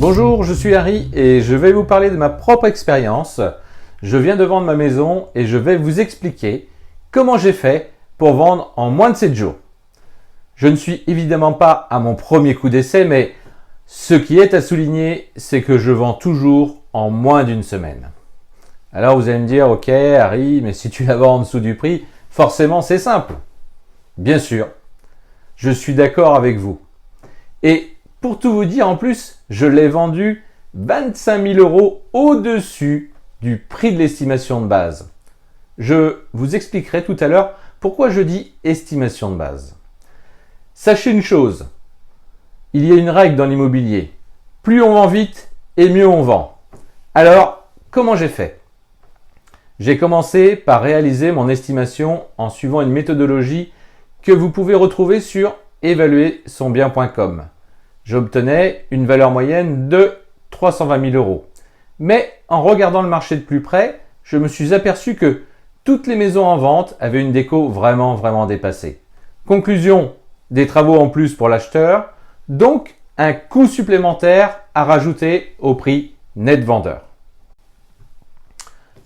Bonjour, je suis Harry et je vais vous parler de ma propre expérience. Je viens de vendre ma maison et je vais vous expliquer comment j'ai fait pour vendre en moins de 7 jours. Je ne suis évidemment pas à mon premier coup d'essai, mais ce qui est à souligner, c'est que je vends toujours en moins d'une semaine. Alors vous allez me dire, ok Harry, mais si tu la vends en dessous du prix, forcément c'est simple. Bien sûr, je suis d'accord avec vous. Et pour tout vous dire, en plus, je l'ai vendu 25 000 € au-dessus du prix de l'estimation de base. Je vous expliquerai tout à l'heure pourquoi je dis estimation de base. Sachez une chose, il y a une règle dans l'immobilier. Plus on vend vite et mieux on vend. Alors, comment j'ai fait? J'ai commencé par réaliser mon estimation en suivant une méthodologie que vous pouvez retrouver sur évaluersonbien.com. J'obtenais une valeur moyenne de 320 000 €. Mais en regardant le marché de plus près, je me suis aperçu que toutes les maisons en vente avaient une déco vraiment dépassée. Conclusion, des travaux en plus pour l'acheteur, donc un coût supplémentaire à rajouter au prix net vendeur.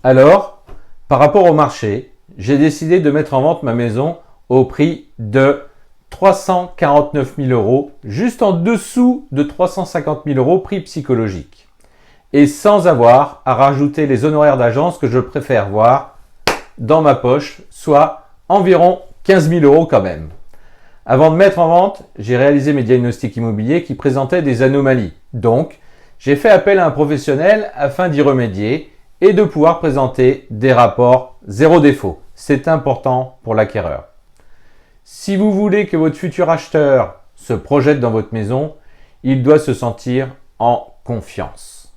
Alors, par rapport au marché, j'ai décidé de mettre en vente ma maison au prix de 349 000 €, juste en dessous de 350 000 € prix psychologique. Et sans avoir à rajouter les honoraires d'agence que je préfère voir dans ma poche, soit environ 15 000 € quand même. Avant de mettre en vente, j'ai réalisé mes diagnostics immobiliers qui présentaient des anomalies. Donc, j'ai fait appel à un professionnel afin d'y remédier et de pouvoir présenter des rapports zéro défaut. C'est important pour l'acquéreur. Si vous voulez que votre futur acheteur se projette dans votre maison, il doit se sentir en confiance.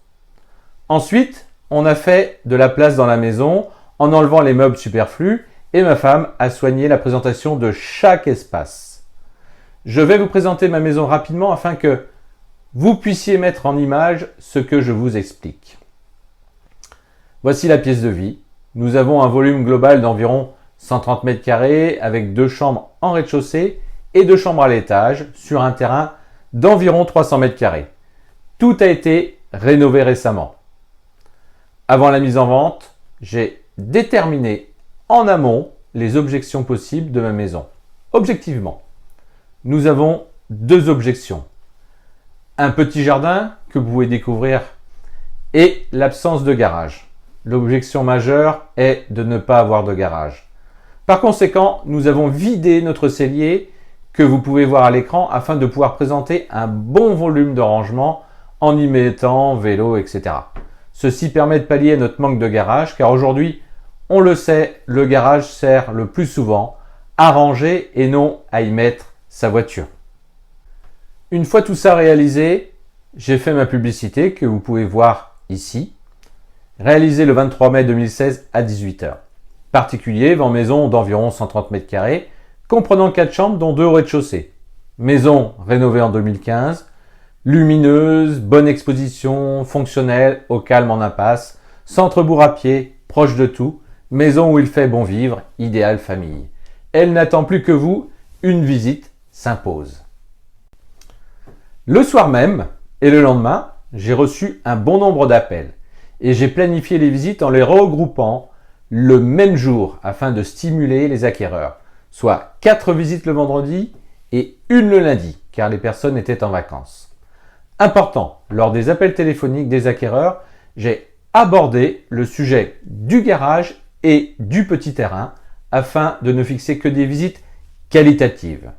Ensuite, on a fait de la place dans la maison en enlevant les meubles superflus et ma femme a soigné la présentation de chaque espace. Je vais vous présenter ma maison rapidement afin que vous puissiez mettre en image ce que je vous explique. Voici la pièce de vie. Nous avons un volume global d'environ 130 mètres carrés avec 2 chambres en rez-de-chaussée et 2 chambres à l'étage sur un terrain d'environ 300 mètres carrés. Tout a été rénové récemment. Avant la mise en vente, j'ai déterminé en amont les objections possibles de ma maison. Objectivement, nous avons 2 objections. Un petit jardin que vous pouvez découvrir et l'absence de garage. L'objection majeure est de ne pas avoir de garage. Par conséquent, nous avons vidé notre cellier que vous pouvez voir à l'écran afin de pouvoir présenter un bon volume de rangement en y mettant vélo, etc. Ceci permet de pallier notre manque de garage car aujourd'hui, on le sait, le garage sert le plus souvent à ranger et non à y mettre sa voiture. Une fois tout ça réalisé, j'ai fait ma publicité que vous pouvez voir ici, réalisée le 23 mai 2016 à 18 h. Particulier, vend maison d'environ 130 mètres carrés, comprenant 4 chambres dont 2 au rez-de-chaussée. Maison rénovée en 2015, lumineuse, bonne exposition, fonctionnelle, au calme en impasse, centre-bourg à pied, proche de tout, maison où il fait bon vivre, idéal famille. Elle n'attend plus que vous, une visite s'impose. Le soir même et le lendemain, j'ai reçu un bon nombre d'appels et j'ai planifié les visites en les regroupant le même jour afin de stimuler les acquéreurs, soit 4 visites le vendredi et 1 le lundi, car les personnes étaient en vacances. Important, lors des appels téléphoniques des acquéreurs, j'ai abordé le sujet du garage et du petit terrain afin de ne fixer que des visites qualitatives.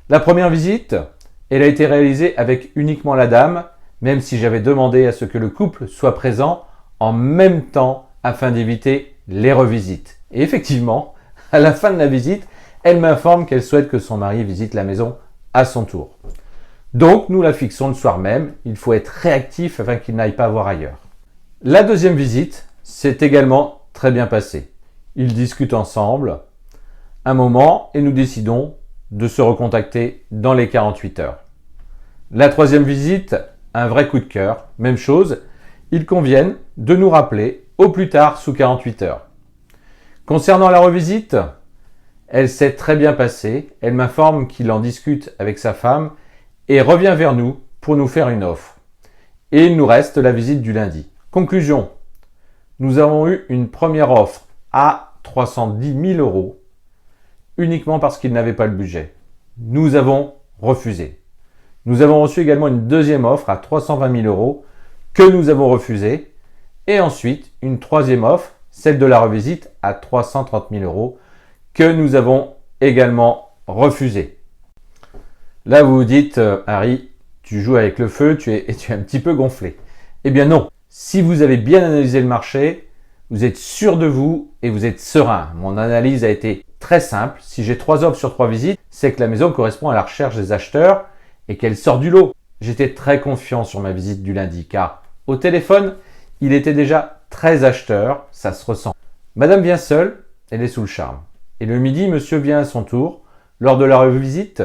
La première visite, elle a été réalisée avec uniquement la dame, même si j'avais demandé à ce que le couple soit présent en même temps afin d'éviter les revisites. Et effectivement, à la fin de la visite, elle m'informe qu'elle souhaite que son mari visite la maison à son tour. Donc, nous la fixons le soir même. Il faut être réactif afin qu'il n'aille pas voir ailleurs. La deuxième visite s'est également très bien passée. Ils discutent ensemble un moment et nous décidons de se recontacter dans les 48 heures. La troisième visite, un vrai coup de cœur. Même chose, ils conviennent de nous rappeler au plus tard sous 48 heures. Concernant la revisite, elle s'est très bien passée. Elle m'informe qu'il en discute avec sa femme et revient vers nous pour nous faire une offre. Et il nous reste la visite du lundi. Conclusion, nous avons eu une première offre à 310 000 euros uniquement parce qu'il n'avait pas le budget. Nous avons refusé. Nous avons reçu également une deuxième offre à 320 000 euros que nous avons refusée. Et ensuite, une troisième offre, celle de la revisite à 330 000 euros que nous avons également refusée. Là, vous vous dites, Harry, tu joues avec le feu, tu es un petit peu gonflé. Eh bien non, si vous avez bien analysé le marché, vous êtes sûr de vous et vous êtes serein. Mon analyse a été très simple. Si j'ai 3 offres sur 3 visites, c'est que la maison correspond à la recherche des acheteurs et qu'elle sort du lot. J'étais très confiant sur ma visite du lundi car au téléphone, il était déjà très acheteur, ça se ressent. Madame vient seule, elle est sous le charme. Et le midi, monsieur vient à son tour. Lors de la revisite,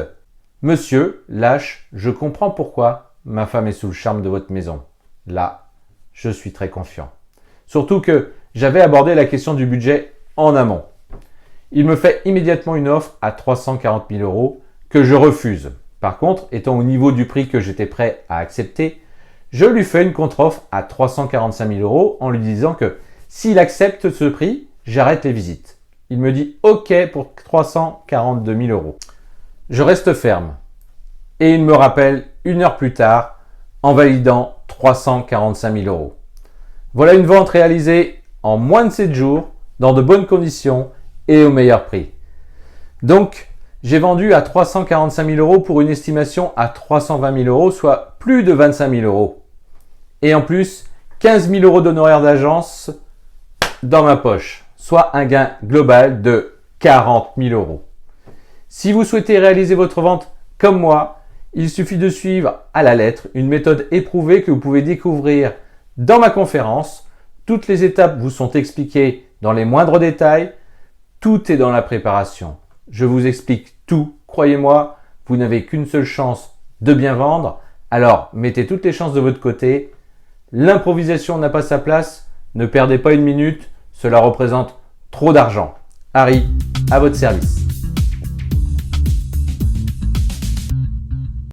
monsieur lâche, je comprends pourquoi ma femme est sous le charme de votre maison. Là, je suis très confiant. Surtout que j'avais abordé la question du budget en amont. Il me fait immédiatement une offre à 340 000 euros que je refuse. Par contre, étant au niveau du prix que j'étais prêt à accepter, je lui fais une contre-offre à 345 000 euros en lui disant que s'il accepte ce prix, j'arrête les visites. Il me dit OK pour 342 000 euros. Je reste ferme et il me rappelle 1 heure plus tard en validant 345 000 euros. Voilà une vente réalisée en moins de 7 jours, dans de bonnes conditions et au meilleur prix. Donc, j'ai vendu à 345 000 euros pour une estimation à 320 000 euros, soit plus de 25 000 euros. Et en plus, 15 000 euros d'honoraires d'agence dans ma poche, soit un gain global de 40 000 euros. Si vous souhaitez réaliser votre vente comme moi, il suffit de suivre à la lettre une méthode éprouvée que vous pouvez découvrir dans ma conférence. Toutes les étapes vous sont expliquées dans les moindres détails. Tout est dans la préparation. Je vous explique tout. Croyez-moi, vous n'avez qu'une seule chance de bien vendre. Alors, mettez toutes les chances de votre côté. L'improvisation n'a pas sa place. Ne perdez pas une minute. Cela représente trop d'argent. Harry, à votre service.